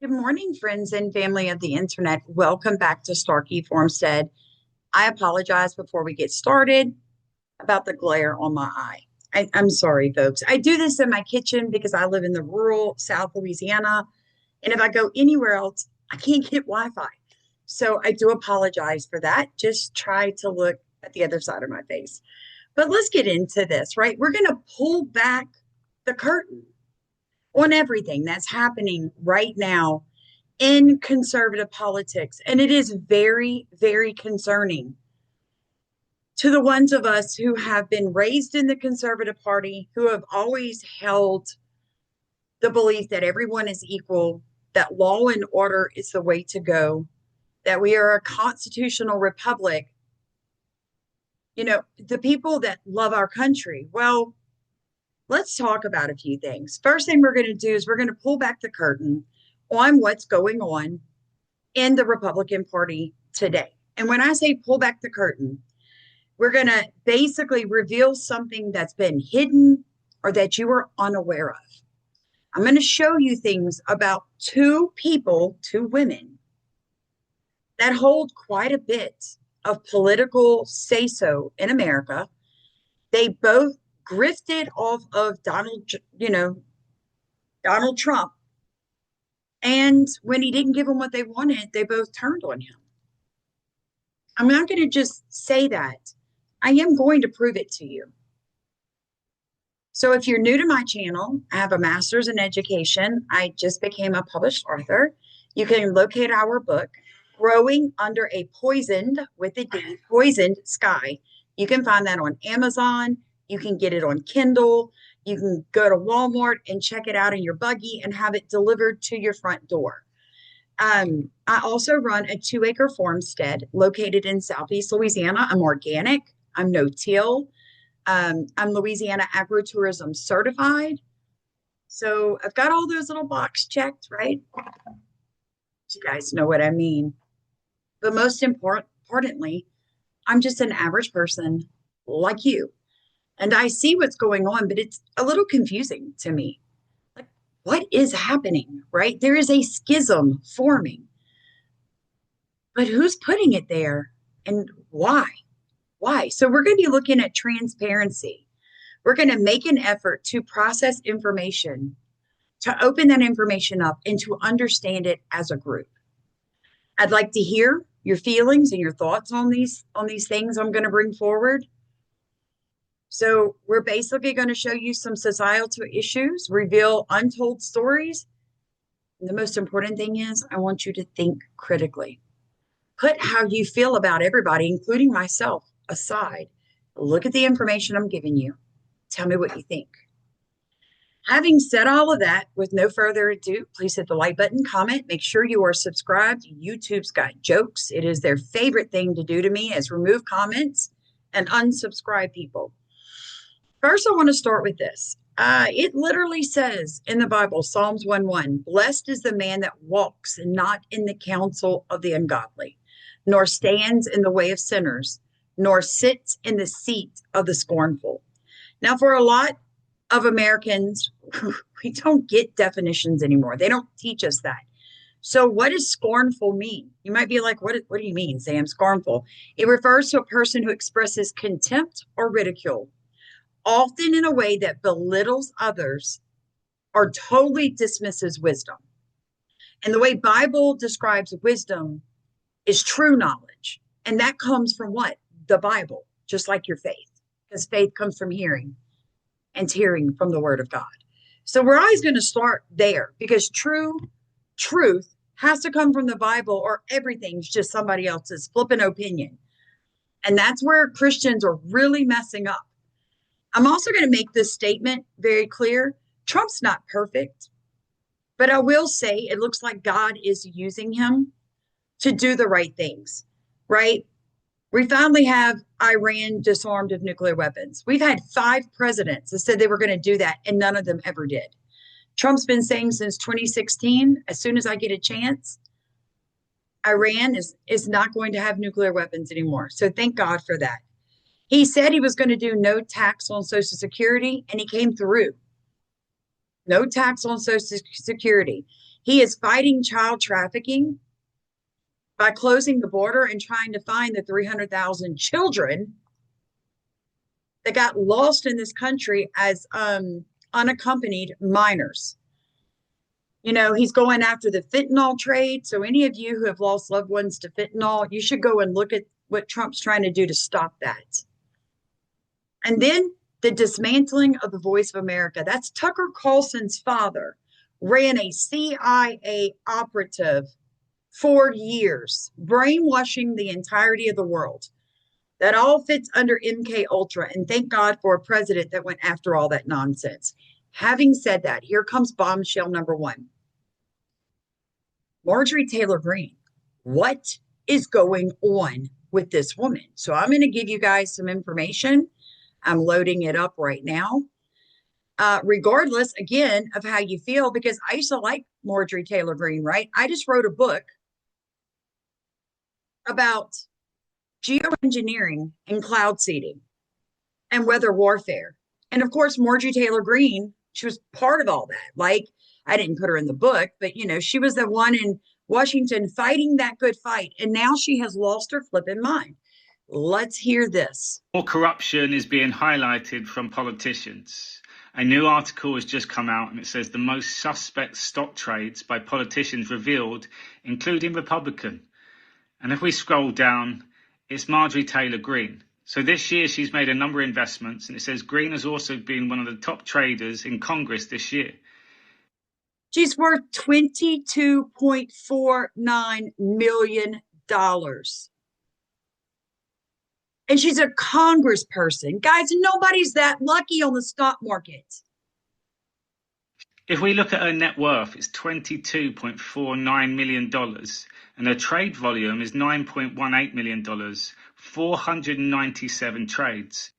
Good morning, friends and family of the internet. Welcome back to Starkey Farmstead. I apologize before we get started about the glare on my eye. I'm sorry, folks. I do this in my kitchen because I live in the rural South Louisiana. And if I go anywhere else, I can't get Wi Fi. So I do apologize for that. Just try to look at the other side of my face. But let's get into this, right? We're going to pull back the curtain on everything that's happening right now in conservative politics. And it is very, very concerning to the ones of us who have been raised in the conservative party, who have always held the belief that everyone is equal, that law and order is the way to go, that we are a constitutional republic. The people that love our country. Well, let's talk about a few things. First thing we're going to do is we're going to pull back the curtain on what's going on in the Republican Party today. And when I say pull back the curtain, we're going to basically reveal something that's been hidden or that you were unaware of. I'm going to show you things about two people, two women, that hold quite a bit of political say-so in America. They both grifted off of Donald Trump. And when he didn't give them what they wanted, they both turned on him. I'm not going to just say that. I am going to prove it to you. So if you're new to my channel, I have a master's in education. I just became a published author. You can locate our book, Growing Under a Poisoned, with a D, Poisoned Sky. You can find that on Amazon. You can get it on Kindle. You can go to Walmart and check it out in your buggy and have it delivered to your front door. I also run a 2-acre farmstead located in Southeast Louisiana. I'm organic. I'm no-till. I'm Louisiana agritourism certified. So I've got all those little boxes checked, right? You guys know what I mean. But most importantly, I'm just an average person like you. And I see what's going on, but it's a little confusing to me. Like, what is happening, right? There is a schism forming. But who's putting it there and why? Why? So we're going to be looking at transparency. We're going to make an effort to process information, to open that information up and to understand it as a group. I'd like to hear your feelings and your thoughts on these things I'm going to bring forward. So we're basically going to show you some societal issues, reveal untold stories. And the most important thing is I want you to think critically. Put how you feel about everybody, including myself, aside. Look at the information I'm giving you. Tell me what you think. Having said all of that, with no further ado, please hit the like button, comment, make sure you are subscribed. YouTube's got jokes. It is their favorite thing to do to me is remove comments and unsubscribe people. First, I want to start with this. It literally says in the Bible, Psalms 1:1, blessed is the man that walks not in the counsel of the ungodly, nor stands in the way of sinners, nor sits in the seat of the scornful. Now, for a lot of Americans, we don't get definitions anymore. They don't teach us that. So what does scornful mean? You might be like, what do you mean, Sam, scornful? It refers to a person who expresses contempt or ridicule, often in a way that belittles others or totally dismisses wisdom. And the way Bible describes wisdom is true knowledge. And that comes from what? The Bible, just like your faith, because faith comes from hearing and hearing from the word of God. So we're always going to start there because truth has to come from the Bible or everything's just somebody else's flippant opinion. And that's where Christians are really messing up. I'm also going to make this statement very clear. Trump's not perfect, but I will say it looks like God is using him to do the right things, right? We finally have Iran disarmed of nuclear weapons. We've had 5 presidents that said they were going to do that, and none of them ever did. Trump's been saying since 2016, as soon as I get a chance, Iran is not going to have nuclear weapons anymore. So thank God for that. He said he was going to do no tax on Social Security, and he came through. No tax on Social Security. He is fighting child trafficking by closing the border and trying to find the 300,000 children that got lost in this country as unaccompanied minors. You know, he's going after the fentanyl trade. So, any of you who have lost loved ones to fentanyl, you should go and look at what Trump's trying to do to stop that. And then the dismantling of the Voice of America. That's Tucker Carlson's father, ran a CIA operative for years, brainwashing the entirety of the world. That all fits under MK Ultra, and thank God for a president that went after all that nonsense. Having said that, here comes bombshell number one. Marjorie Taylor Greene, what is going on with this woman? So I'm going to give you guys some information. I'm loading it up right now. Regardless, again, of how you feel, because I used to like Marjorie Taylor Greene, right? I just wrote a book about geoengineering and cloud seeding and weather warfare. And of course, Marjorie Taylor Greene, she was part of all that. Like, I didn't put her in the book, but you know, she was the one in Washington fighting that good fight. And now she has lost her flipping mind. Let's hear this. More corruption is being highlighted from politicians. A new article has just come out and it says the most suspect stock trades by politicians revealed, including Republican. And if we scroll down, it's Marjorie Taylor Greene. So this year she's made a number of investments, and it says Greene has also been one of the top traders in Congress this year. She's worth $22.49 million. And she's a congressperson. Guys, nobody's that lucky on the stock market. If we look at her net worth, it's $22.49 million. And her trade volume is $9.18 million, 497 trades.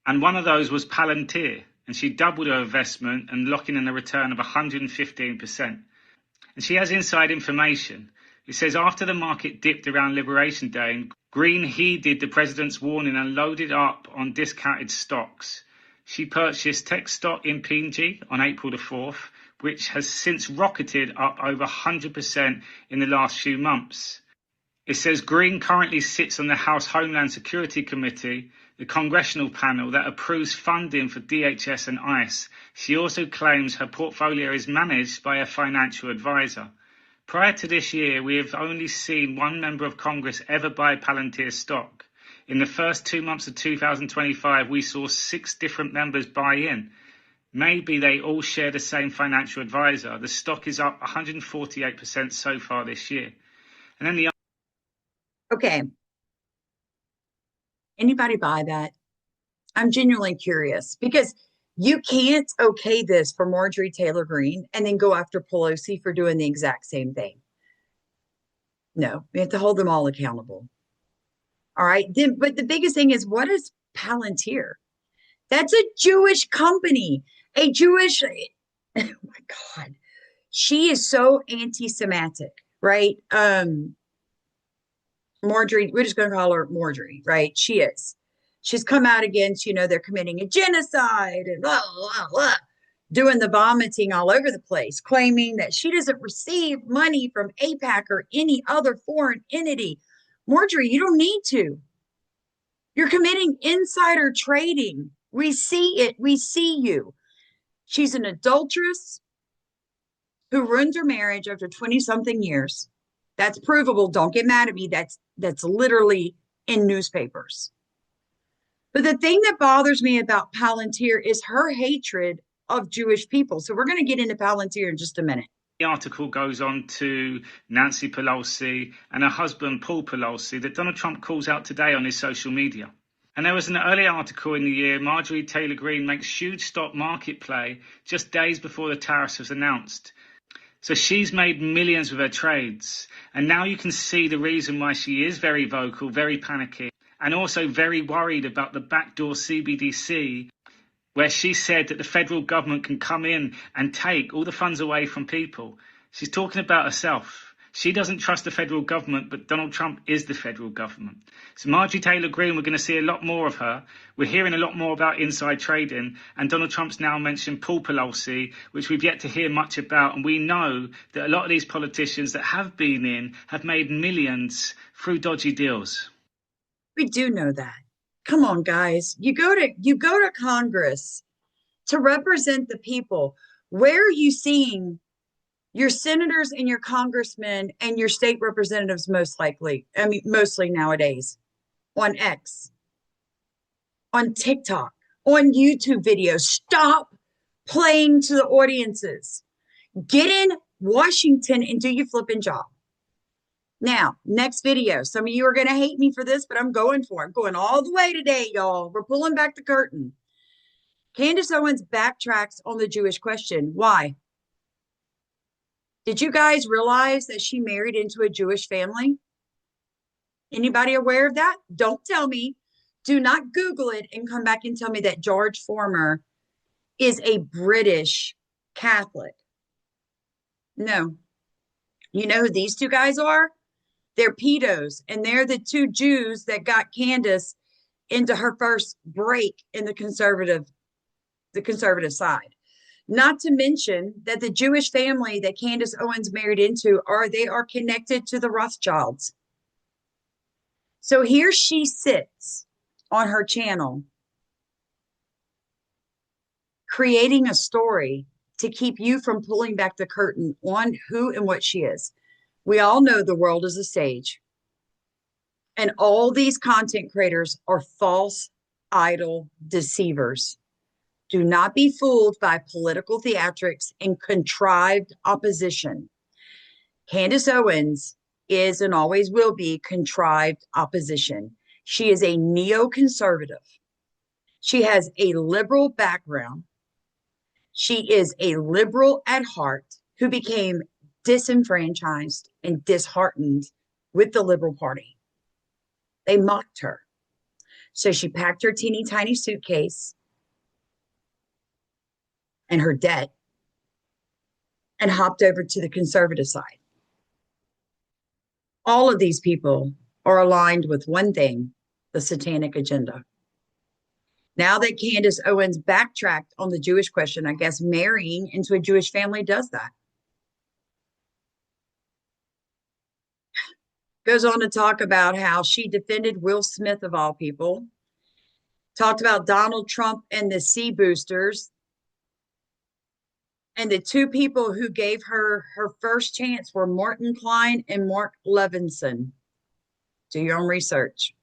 And one of those was Palantir, and she doubled her investment and locking in a return of 115%. And she has inside information. It says after the market dipped around Liberation Day, Greene heeded the president's warning and loaded up on discounted stocks. She purchased tech stock in MTG on April the 4th, which has since rocketed up over 100% in the last few months. It says Greene currently sits on the House Homeland Security Committee, the congressional panel that approves funding for DHS and ICE. She also claims her portfolio is managed by a financial advisor. Prior to this year, we have only seen one member of Congress ever buy Palantir stock. In the first 2 months of 2025, we saw 6 different members buy in. Maybe they all share the same financial advisor. The stock is up 148% so far this year. And then the Okay. Anybody buy that? I'm genuinely curious because you can't okay this for Marjorie Taylor Greene and then go after Pelosi for doing the exact same thing. No, we have to hold them all accountable. All right. But the biggest thing is, what is Palantir? That's a Jewish company, a Jewish, oh my God. She is so anti-Semitic, right? Marjorie, we're just going to call her Marjorie, right? She is. She's come out against, you know, they're committing a genocide and blah, blah, blah, doing the vomiting all over the place, claiming that she doesn't receive money from AIPAC or any other foreign entity. Marjorie, you don't need to. You're committing insider trading. We see it. We see you. She's an adulteress who ruined her marriage after 20-something years. That's provable. Don't get mad at me. That's literally in newspapers. But the thing that bothers me about Palantir is her hatred of Jewish people. So we're going to get into Palantir in just a minute. The article goes on to Nancy Pelosi and her husband, Paul Pelosi, that Donald Trump calls out today on his social media. And there was an early article in the year, Marjorie Taylor Greene makes huge stock market play just days before the tariffs was announced. So she's made millions with her trades. And now you can see the reason why she is very vocal, very panicky, and also very worried about the backdoor CBDC, where she said that the federal government can come in and take all the funds away from people. She's talking about herself. She doesn't trust the federal government, but Donald Trump is the federal government. So Marjorie Taylor Greene, we're going to see a lot more of her. We're hearing a lot more about inside trading, and Donald Trump's now mentioned Paul Pelosi, which we've yet to hear much about. And we know that a lot of these politicians that have been in have made millions through dodgy deals. We do know that. Come on, guys. You go to Congress to represent the people. Where are you seeing your senators and your congressmen and your state representatives most likely? I mean, mostly nowadays on X, on TikTok, on YouTube videos. Stop playing to the audiences. Get in Washington and do your flipping job. Now, next video. Some of you are going to hate me for this, but I'm going for it. I'm going all the way today, y'all. We're pulling back the curtain. Candace Owens backtracks on the Jewish question. Why? Did you guys realize that she married into a Jewish family? Anybody aware of that? Don't tell me. Do not Google it and come back and tell me that George Former is a British Catholic. No. You know who these two guys are? They're pedos, and they're the two Jews that got Candace into her first break in the conservative side. Not to mention that the Jewish family that Candace Owens married into are connected to the Rothschilds. So here she sits on her channel creating a story to keep you from pulling back the curtain on who and what she is. We all know the world is a stage. And all these content creators are false idol deceivers. Do not be fooled by political theatrics and contrived opposition. Candace Owens is and always will be contrived opposition. She is a neoconservative. She has a liberal background. She is a liberal at heart who became disenfranchised and disheartened with the Liberal Party. They mocked her. So she packed her teeny tiny suitcase and her debt and hopped over to the conservative side. All of these people are aligned with one thing, the satanic agenda. Now that Candace Owens backtracked on the Jewish question, I guess marrying into a Jewish family does that. Goes on to talk about how she defended Will Smith, of all people, talked about Donald Trump and the Sea Boosters, and the two people who gave her her first chance were Martin Klein and Mark Levinson. Do your own research.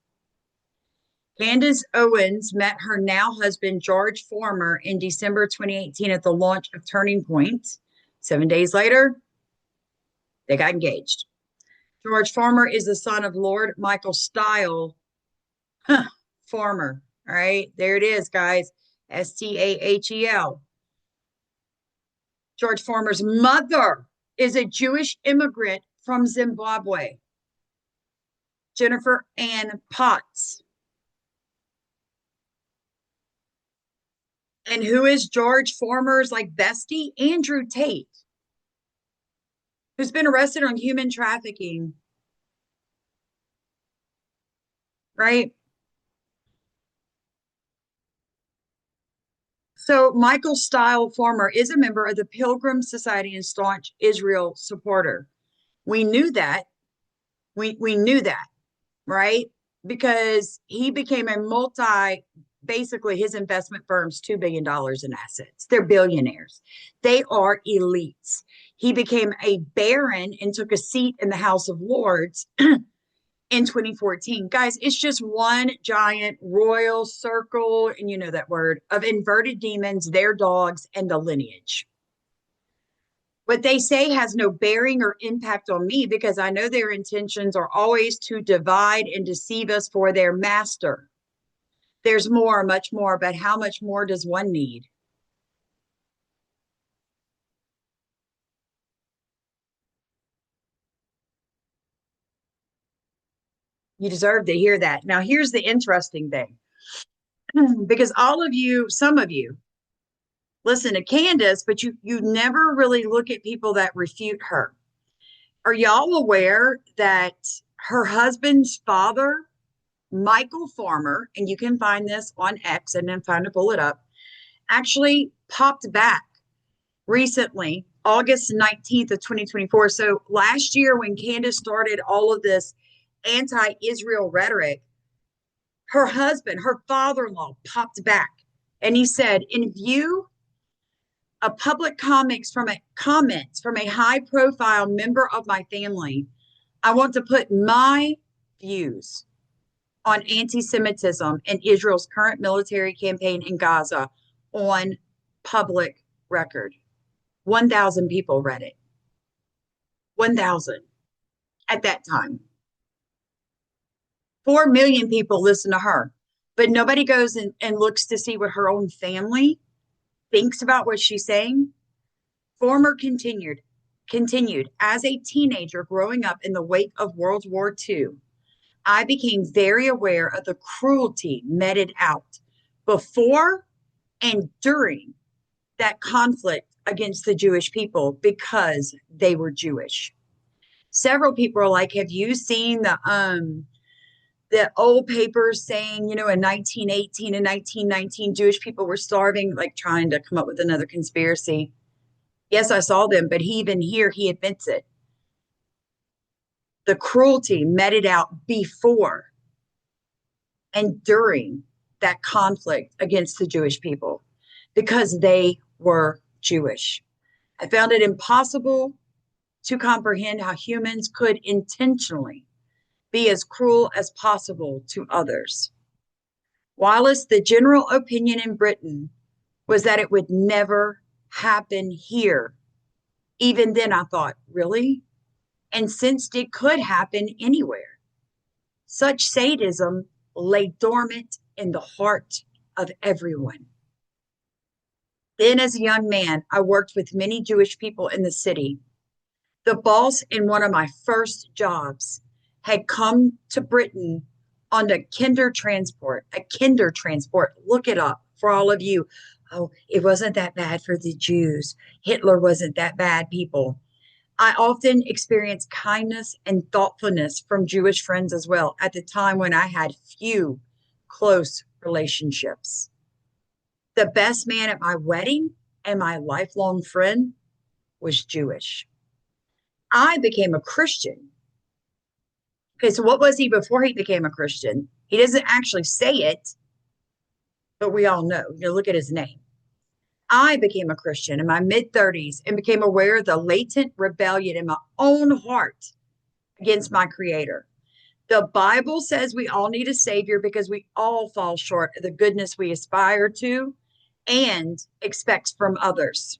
Candace Owens met her now husband, George Former, in December 2018 at the launch of Turning Point. 7 days later, they got engaged. George Former is the son of Lord Michael Style Former. All right, there it is, guys. Stahel. George Former's mother is a Jewish immigrant from Zimbabwe, Jennifer Ann Potts. And who is George Former's bestie? Andrew Tate, who's been arrested on human trafficking. Right? So Michael Style Former is a member of the Pilgrim Society and staunch Israel supporter. We knew that. We knew that, right? Because he became basically his investment firm's $2 billion in assets. They're billionaires. They are elites. He became a baron and took a seat in the House of Lords in 2014. Guys, it's just one giant royal circle, and you know that word, of inverted demons, their dogs, and the lineage. What they say has no bearing or impact on me because I know their intentions are always to divide and deceive us for their master. There's more, much more, but how much more does one need? You deserve to hear that. Now, here's the interesting thing. Because some of you, listen to Candace, but you never really look at people that refute her. Are y'all aware that her husband's father, Michael Farmer, and you can find this on X and then find to pull it up, actually popped back recently, August 19th of 2024. So last year when Candace started all of this anti-Israel rhetoric, her husband, her father-in-law popped back and he said, in view of public comments from a high-profile member of my family, I want to put my views on anti-Semitism and Israel's current military campaign in Gaza on public record. 1,000 people read it. 1,000 at that time. 4 million people listen to her, but nobody goes and looks to see what her own family thinks about what she's saying. Former continued, as a teenager growing up in the wake of World War II, I became very aware of the cruelty meted out before and during that conflict against the Jewish people because they were Jewish. Several people are like, have you seen the old papers saying, in 1918 and 1919, Jewish people were starving, like trying to come up with another conspiracy? Yes, I saw them, but even here, he admits it. The cruelty meted out before and during that conflict against the Jewish people because they were Jewish. I found it impossible to comprehend how humans could intentionally be as cruel as possible to others. Whilst the general opinion in Britain was that it would never happen here, even then I thought, really? And sensed it could happen anywhere. Such sadism lay dormant in the heart of everyone. Then, as a young man, I worked with many Jewish people in the city. The boss in one of my first jobs had come to Britain on a kinder transport. Look it up for all of you. Oh, it wasn't that bad for the Jews. Hitler wasn't that bad, people. I often experienced kindness and thoughtfulness from Jewish friends as well at the time when I had few close relationships. The best man at my wedding and my lifelong friend was Jewish. I became a Christian. Okay, so what was he before he became a Christian? He doesn't actually say it, but we all know. Look at his name. I became a Christian in my mid-30s and became aware of the latent rebellion in my own heart against my Creator. The Bible says we all need a Savior because we all fall short of the goodness we aspire to and expect from others.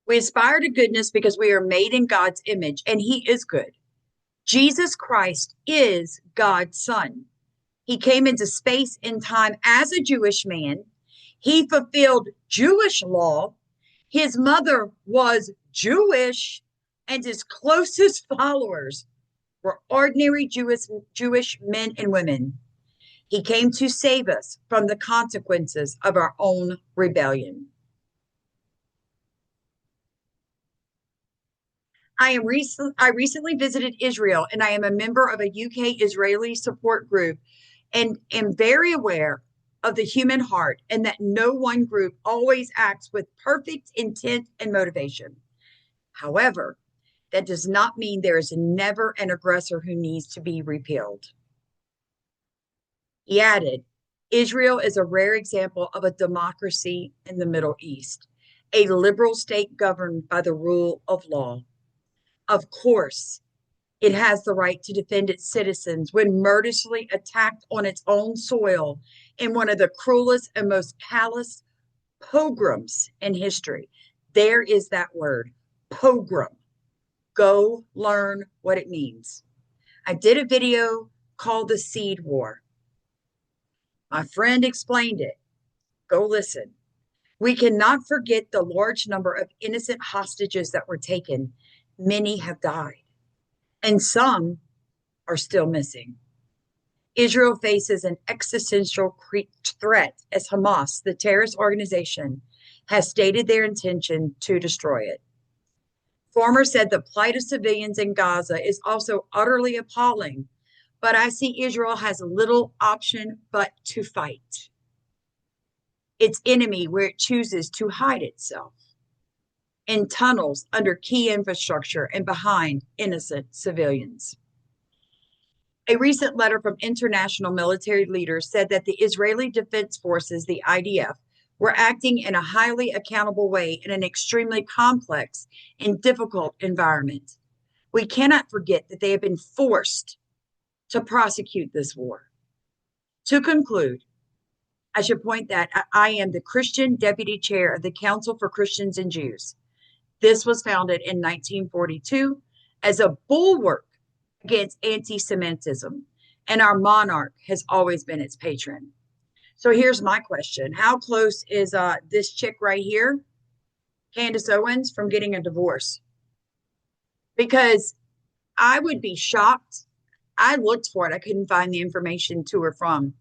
We aspire to goodness because we are made in God's image, and He is good. Jesus Christ is God's Son. He came into space and time as a Jewish man. He fulfilled Jewish law. His mother was Jewish, and his closest followers were ordinary Jewish men and women. He came to save us from the consequences of our own rebellion. I recently visited Israel, and I am a member of a UK Israeli support group and am very aware of the human heart and that no one group always acts with perfect intent and motivation. However, that does not mean there is never an aggressor who needs to be repelled. He added, Israel is a rare example of a democracy in the Middle East, a liberal state governed by the rule of law. Of course, it has the right to defend its citizens when murderously attacked on its own soil in one of the cruelest and most callous pogroms in history. There is that word, pogrom. Go learn what it means. I did a video called The Seed War. My friend explained it. Go listen. We cannot forget the large number of innocent hostages that were taken. Many have died, and some are still missing. Israel faces an existential threat as Hamas, the terrorist organization, has stated their intention to destroy it. Farmer said the plight of civilians in Gaza is also utterly appalling, but I see Israel has little option but to fight its enemy where it chooses to hide itself in tunnels under key infrastructure and behind innocent civilians. A recent letter from international military leaders said that the Israeli Defense Forces, the IDF, were acting in a highly accountable way in an extremely complex and difficult environment. We cannot forget that they have been forced to prosecute this war. To conclude, I should point that I am the Christian deputy chair of the Council for Christians and Jews. This was founded in 1942 as a bulwark against anti-Semitism, and our monarch has always been its patron. So here's my question. How close is this chick right here, Candace Owens, from getting a divorce? Because I would be shocked. I looked for it. I couldn't find the information to her from,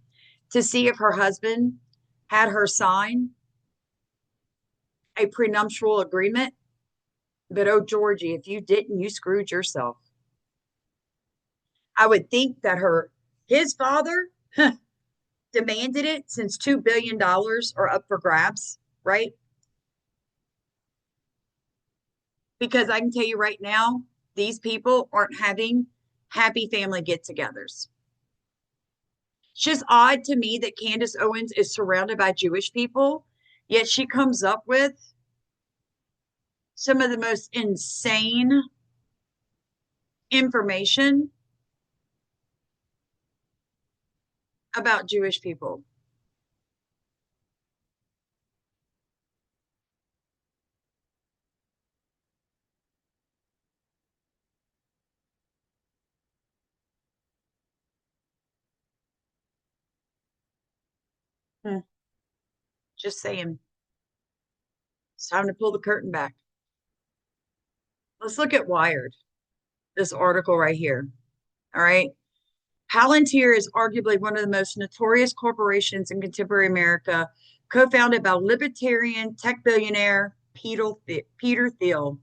to see if her husband had her sign a prenuptial agreement. But oh, Georgie, if you didn't, you screwed yourself. I would think that his father demanded it, since $2 billion are up for grabs, right? Because I can tell you right now, these people aren't having happy family get-togethers. It's just odd to me that Candace Owens is surrounded by Jewish people, yet she comes up with some of the most insane information about Jewish people. Just saying. It's time to pull the curtain back. Let's look at Wired, this article right here. All right. Palantir is arguably one of the most notorious corporations in contemporary America, co-founded by libertarian tech billionaire Peter Thiel.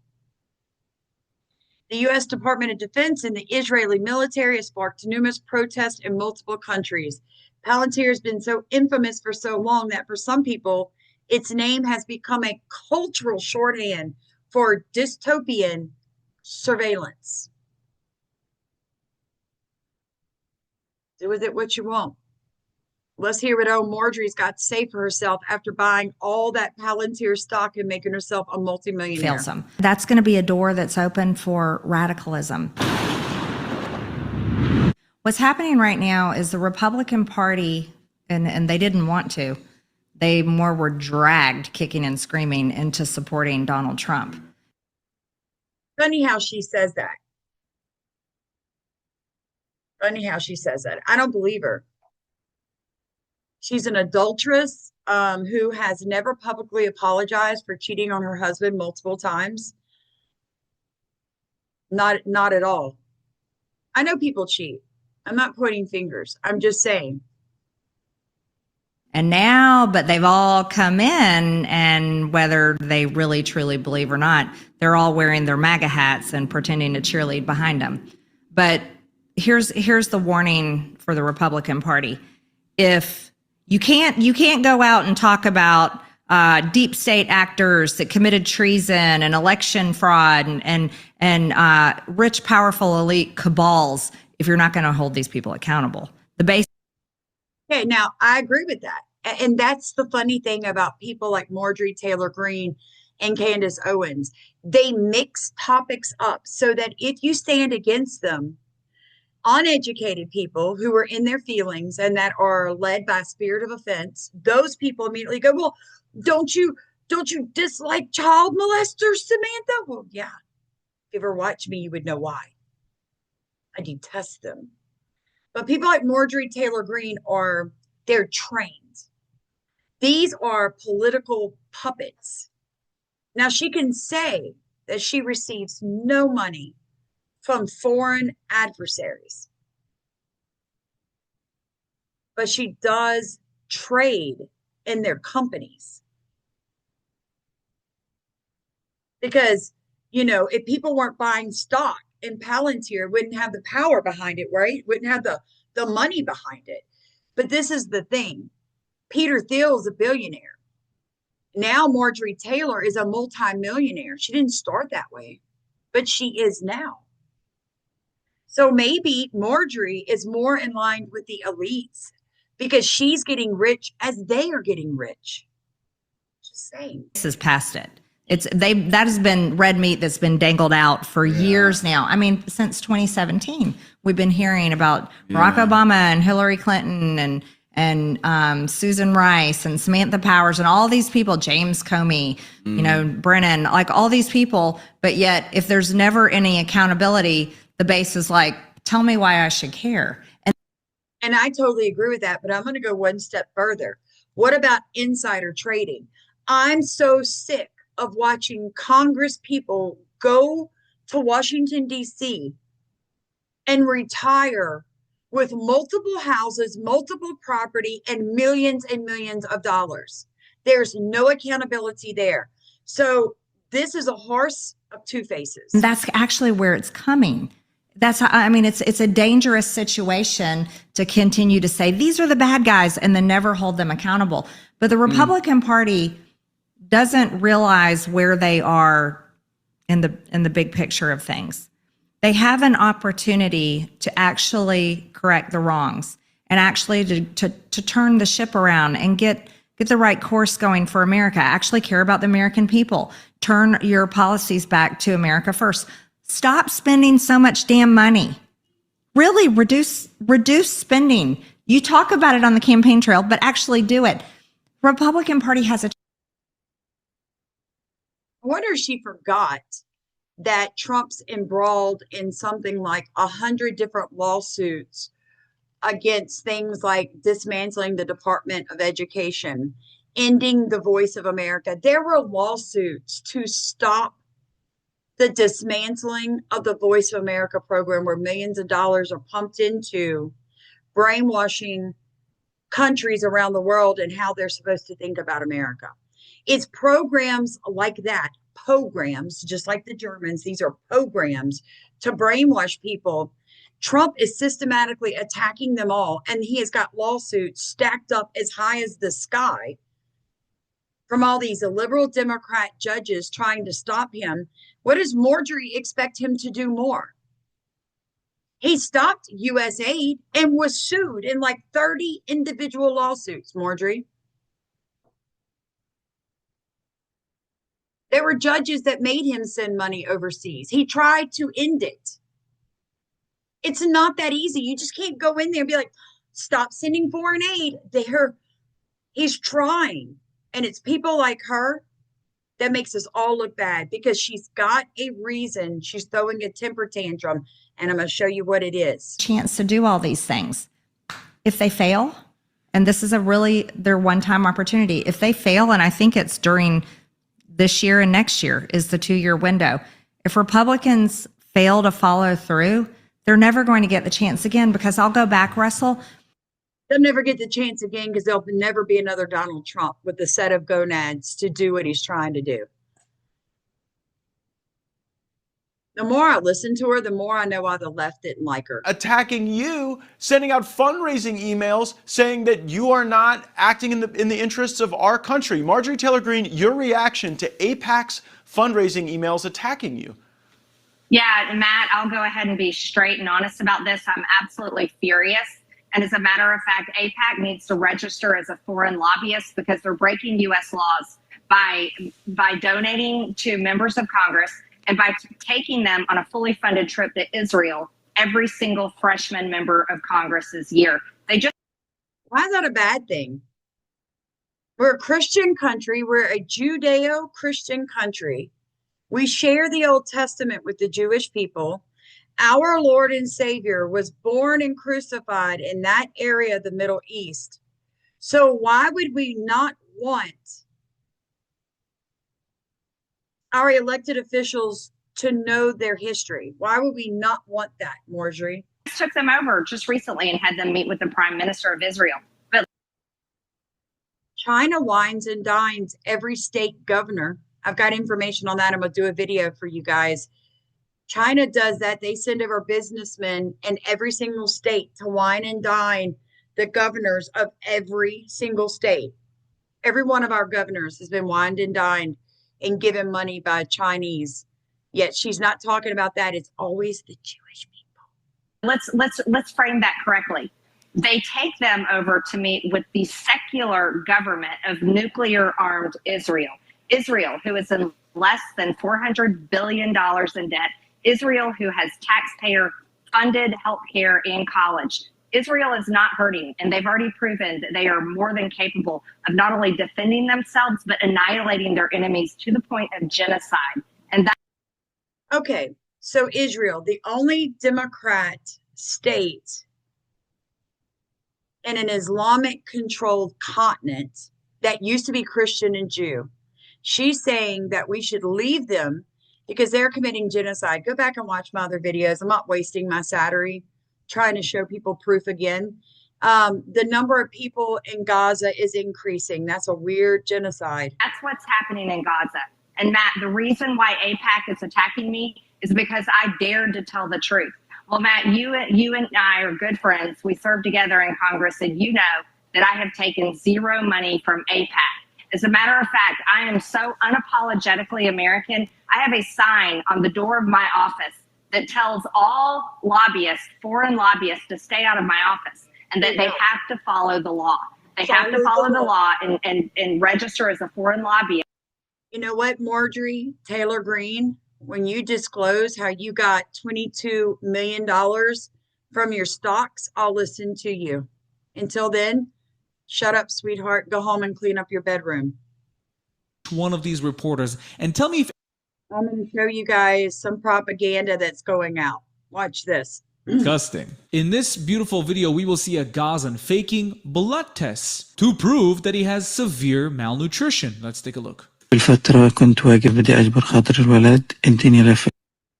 The U.S. Department of Defense and the Israeli military has sparked numerous protests in multiple countries. Palantir has been so infamous for so long that for some people, its name has become a cultural shorthand for dystopian surveillance. Do with it what you want. Let's hear what old Marjorie's got to say for herself after buying all that Palantir stock and making herself a multimillionaire. That's going to be a door that's open for radicalism. What's happening right now is the Republican Party, and they didn't want to, they more were dragged kicking and screaming into supporting Donald Trump. Funny how she says that. Funny how she says that. I don't believe her. She's an adulteress who has never publicly apologized for cheating on her husband multiple times. Not at all. I know people cheat. I'm not pointing fingers. I'm just saying. And now, but they've all come in, and whether they really truly believe or not, they're all wearing their MAGA hats and pretending to cheerlead behind them. But here's the warning for the Republican Party. If you can't go out and talk about deep state actors that committed treason and election fraud and rich, powerful, elite cabals if you're not going to hold these people accountable. Okay, now I agree with that. And that's the funny thing about people like Marjorie Taylor Greene and Candace Owens. They mix topics up so that if you stand against them, uneducated people who are in their feelings and that are led by a spirit of offense, those people immediately go, well, don't you dislike child molesters, Samantha? Well, yeah. If you ever watched me, you would know why. I detest them. But people like Marjorie Taylor Greene they're trained. These are political puppets. Now, she can say that she receives no money from foreign adversaries. but she does trade in their companies. Because, if people weren't buying stock in Palantir, it wouldn't have the power behind it, right? Wouldn't have the money behind it. But this is the thing. Peter Thiel is a billionaire. Now Marjorie Taylor is a multimillionaire. She didn't start that way, but she is now. So maybe Marjorie is more in line with the elites because she's getting rich as they are getting rich. Just saying. This is past it. That has been red meat that's been dangled out for years now. I mean, since 2017, we've been hearing about Barack Obama and Hillary Clinton and Susan Rice and Samantha Powers and all these people, James Comey, Brennan, like all these people. But yet, if there's never any accountability, the base is like, tell me why I should care. And I totally agree with that, but I'm going to go one step further. What about insider trading? I'm so sick of watching Congress people go to Washington, D.C. and retire with multiple houses, multiple property, and millions of dollars. There's no accountability there. So this is a horse of two faces. That's actually where it's coming. It's a dangerous situation to continue to say these are the bad guys and then never hold them accountable. But the Republican Party doesn't realize where they are in the big picture of things. They have an opportunity to actually correct the wrongs and actually to turn the ship around and get the right course going for America. Actually care about the American people. Turn your policies back to America first. Stop spending so much damn money. Really reduce spending. You talk about it on the campaign trail, but actually do it. Republican Party has a I wonder if she forgot that Trump's embroiled in something like 100 different lawsuits against things like dismantling the Department of Education, ending the Voice of America. There were lawsuits to stop the dismantling of the Voice of America program where millions of dollars are pumped into brainwashing countries around the world and how they're supposed to think about America. It's programs like that, programs, just like the Germans, these are programs to brainwash people. Trump is systematically attacking them all, and he has got lawsuits stacked up as high as the sky from all these liberal Democrat judges trying to stop him. What does Marjorie expect him to do more? He stopped U.S. aid and was sued in like 30 individual lawsuits, Marjorie. There were judges that made him send money overseas. He tried to end it. It's not that easy. You just can't go in there and be like, stop sending foreign aid. He's trying. And it's people like her that makes us all look bad because she's got a reason. She's throwing a temper tantrum. And I'm going to show you what it is. Chance to do all these things. If they fail, and this is their one-time opportunity. If they fail, and I think it's during this year and next year is the 2-year window. If Republicans fail to follow through, they're never going to get the chance again because I'll go back, Russell. They'll never get the chance again because there'll never be another Donald Trump with a set of gonads to do what he's trying to do. The more I listen to her, the more I know why the left didn't like her. Attacking you, sending out fundraising emails saying that you are not acting in the interests of our country. Marjorie Taylor Greene, your reaction to AIPAC's fundraising emails attacking you? Yeah, Matt, I'll go ahead and be straight and honest about this. I'm absolutely furious. And as a matter of fact, AIPAC needs to register as a foreign lobbyist because they're breaking U.S. laws by donating to members of Congress and by taking them on a fully funded trip to Israel every single freshman member of Congress's year. Why is that a bad thing? We're a Christian country. We're a Judeo-Christian country. We share the Old Testament with the Jewish people. Our Lord and Savior was born and crucified in that area of the Middle East. So why would we not want our elected officials to know their history? Why would we not want that, Marjorie? Took them over just recently and had them meet with the Prime Minister of Israel. China wines and dines every state governor. I've got information on that. I'm going to do a video for you guys. China does that. They send over businessmen in every single state to wine and dine the governors of every single state. Every one of our governors has been wined and dined and given money by Chinese. Yet she's not talking about that. It's always the Jewish people. Let's frame that correctly. They take them over to meet with the secular government of nuclear armed Israel. Israel, who is in less than $400 billion in debt. Israel, who has taxpayer funded healthcare and college. Israel is not hurting, and they've already proven that they are more than capable of not only defending themselves, but annihilating their enemies to the point of genocide. And that. Okay, so Israel, the only Democrat state in an Islamic controlled continent that used to be Christian and Jew, she's saying that we should leave them because they're committing genocide. Go back and watch my other videos. I'm not wasting my Saturday trying to show people proof again. The number of people in Gaza is increasing. That's a weird genocide. That's what's happening in Gaza. And Matt, the reason why AIPAC is attacking me is because I dared to tell the truth. Well, Matt, you and I are good friends. We served together in Congress, and you know that I have taken zero money from AIPAC. As a matter of fact, I am so unapologetically American. I have a sign on the door of my office that tells all lobbyists, foreign lobbyists, to stay out of my office and that they have to follow the law. They have to follow the law and register as a foreign lobbyist. You know what, Marjorie Taylor Greene? When you disclose how you got $22 million from your stocks, I'll listen to you. Until then, shut up, sweetheart. Go home and clean up your bedroom. One of these reporters and tell me if I'm going to show you guys some propaganda that's going out. Watch this. disgusting. In this beautiful video, we will see a Gazan faking blood tests to prove that he has severe malnutrition. Let's take a look. بالفترة كنت واقف بدي أجبر خاطر الولد الدنيا لفت.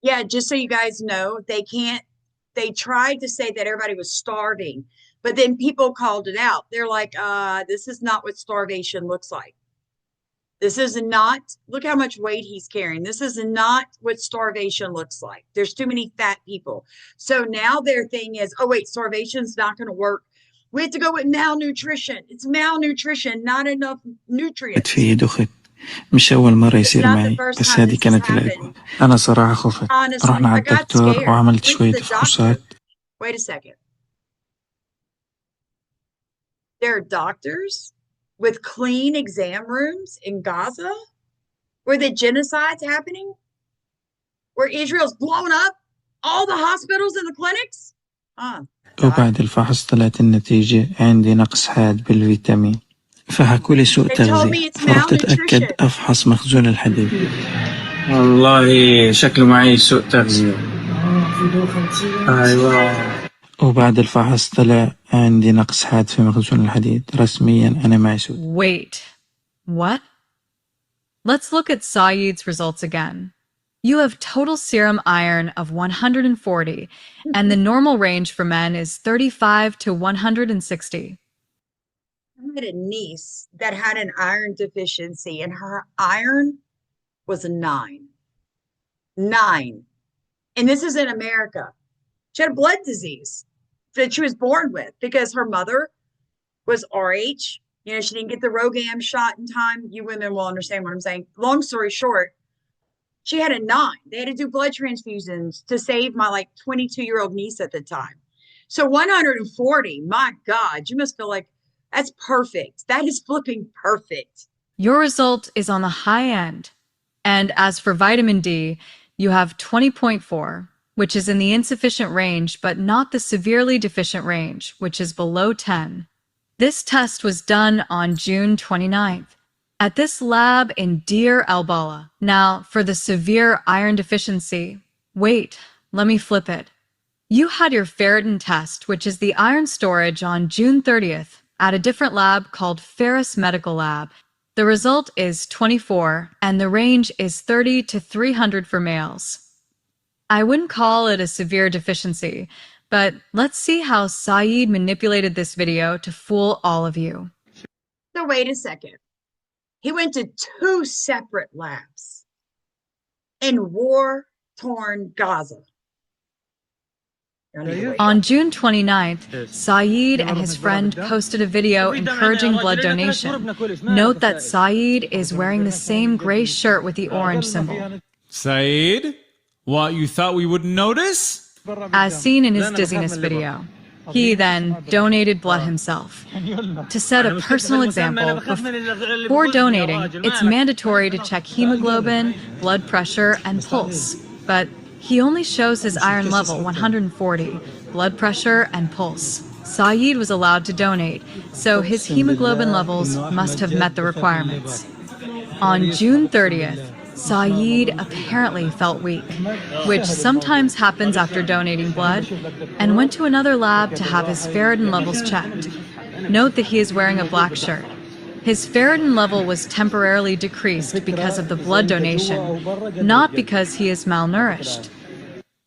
Yeah, just so you guys know, they tried to say that everybody was starving, but then people called it out. They're like, this is not what starvation looks like. This is not, look how much weight he's carrying. This is not what starvation looks like. There's too many fat people. So now their thing is, oh wait, starvation's not going to work. We have to go with malnutrition. It's malnutrition, not enough nutrients. في دخت مش أول مرة يصير معي بس هذه كانت الأجوبة. أنا صراحة خفت. رحنا على الدكتور وعملت شوية فحوصات. Wait a second. There are doctors with clean exam rooms in Gaza where the genocide's happening, where Israel's blown up all the hospitals and the clinics. وبعد الفحص طلعت النتيجة عندي نقص حاد بالفيتامين. فحكوا لي سوء تغذية فرحت أتأكد أفحص مخزون الحديد. والله شكله معي سوء تغذية. أيوة. وبعد الفحص طلع عندي نقص حاد في مخزون الحديد. رسميا أنا معي سوء. Wait, what? Let's look at Saeed's results again. You have total serum iron of 140, and the normal range for men is 35 to 160. I had a niece that had an iron deficiency, and her iron was a 9. 9. And this is in America. She had a blood disease that she was born with because her mother was RH. You know, she didn't get the Rogam shot in time. You women will understand what I'm saying. Long story short, she had a 9. They had to do blood transfusions to save my 22-year-old niece at the time. So 140, my God, you must feel like that's perfect. That is flipping perfect. Your result is on the high end. And as for vitamin D, you have 20.4, which is in the insufficient range, but not the severely deficient range, which is below 10. This test was done on June 29th at this lab in Deir el-Bala. Now, for the severe iron deficiency, wait, let me flip it. You had your ferritin test, which is the iron storage, on June 30th. At a different lab called Ferris Medical Lab. The result is 24, and the range is 30 to 300 for males. I wouldn't call it a severe deficiency, but let's see how Saeed manipulated this video to fool all of you. So wait a second. He went to 2 separate labs in war-torn Gaza. On June 29th, Saeed and his friend posted a video encouraging blood donation. Note that Saeed is wearing the same gray shirt with the orange symbol. Saeed, what, you thought we wouldn't notice? As seen in his dizziness video. He then donated blood himself. To set a personal example, before donating, it's mandatory to check hemoglobin, blood pressure, and pulse. But he only shows his iron level 140, blood pressure, and pulse. Saeed was allowed to donate, so his hemoglobin levels must have met the requirements. On June 30th, Saeed apparently felt weak, which sometimes happens after donating blood, and went to another lab to have his ferritin levels checked. Note that he is wearing a black shirt. His ferritin level was temporarily decreased because of the blood donation, not because he is malnourished.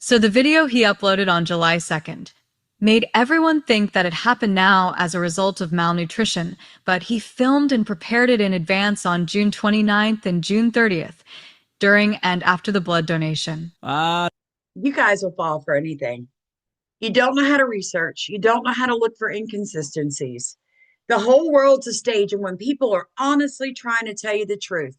So the video he uploaded on July 2nd made everyone think that it happened now as a result of malnutrition, but he filmed and prepared it in advance on June 29th and June 30th, during and after the blood donation. You guys will fall for anything. You don't know how to research. You don't know how to look for inconsistencies. The whole world's a stage, and when people are honestly trying to tell you the truth.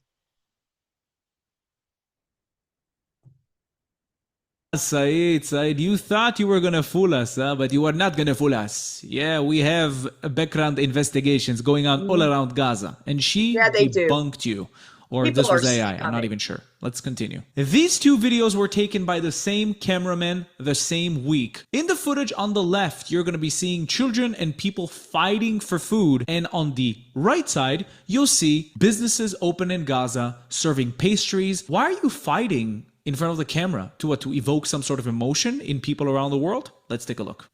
Saeed, you thought you were going to fool us, but you are not going to fool us. Yeah, we have background investigations going on all around Gaza, and she debunked you. Or People this was AI, I'm not even sure. Let's continue. These 2 videos were taken by the same cameraman the same week. In the footage on the left, you're going to be seeing children and people fighting for food. And on the right side, you'll see businesses open in Gaza, serving pastries. Why are you fighting in front of the camera? To what? To evoke some sort of emotion in people around the world? Let's take a look.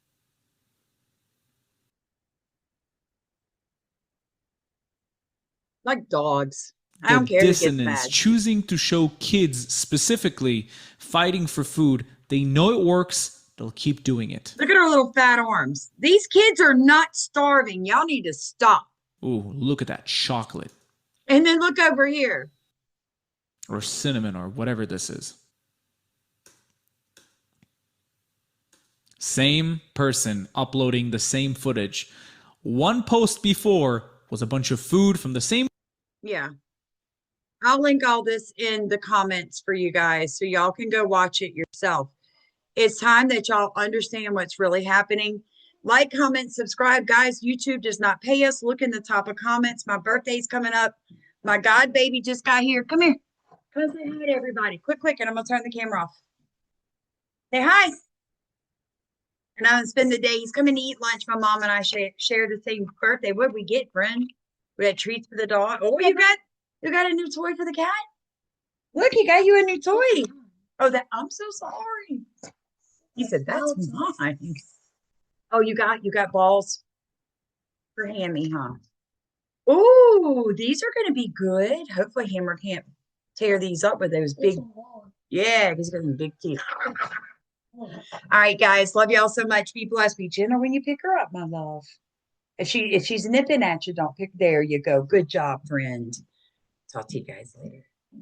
Like dogs. I don't care. Dissonance, choosing to show kids specifically fighting for food. They know it works. They'll keep doing it. Look at her little fat arms. These kids are not starving. Y'all need to stop. Ooh, look at that chocolate. And then look over here. Or cinnamon or whatever this is. Same person uploading the same footage. One post before was a bunch of food from the same. Yeah. I'll link all this in the comments for you guys so y'all can go watch it yourself. It's time that y'all understand what's really happening. Like, comment, subscribe. Guys, YouTube does not pay us. Look in the top of comments. My birthday's coming up. My god baby just got here. Come here. Come say hi to everybody. Quick, and I'm going to turn the camera off. Say hi. And I'm going to spend the day. He's coming to eat lunch. My mom and I share the same birthday. What did we get, friend? We had treats for the dog. Oh, you got a new toy for the cat? Look, he got you a new toy. Oh, I'm so sorry. He said, that's mine. Oh, you got balls for Hammy, huh? Oh, these are going to be good. Hopefully Hammer can't tear these up with those big. Yeah, because he's got some big teeth. All right, guys. Love y'all so much. Be blessed. Be gentle when you pick her up, my love. If she's nipping at you, don't pick. There you go. Good job, friend. Talk to you guys later.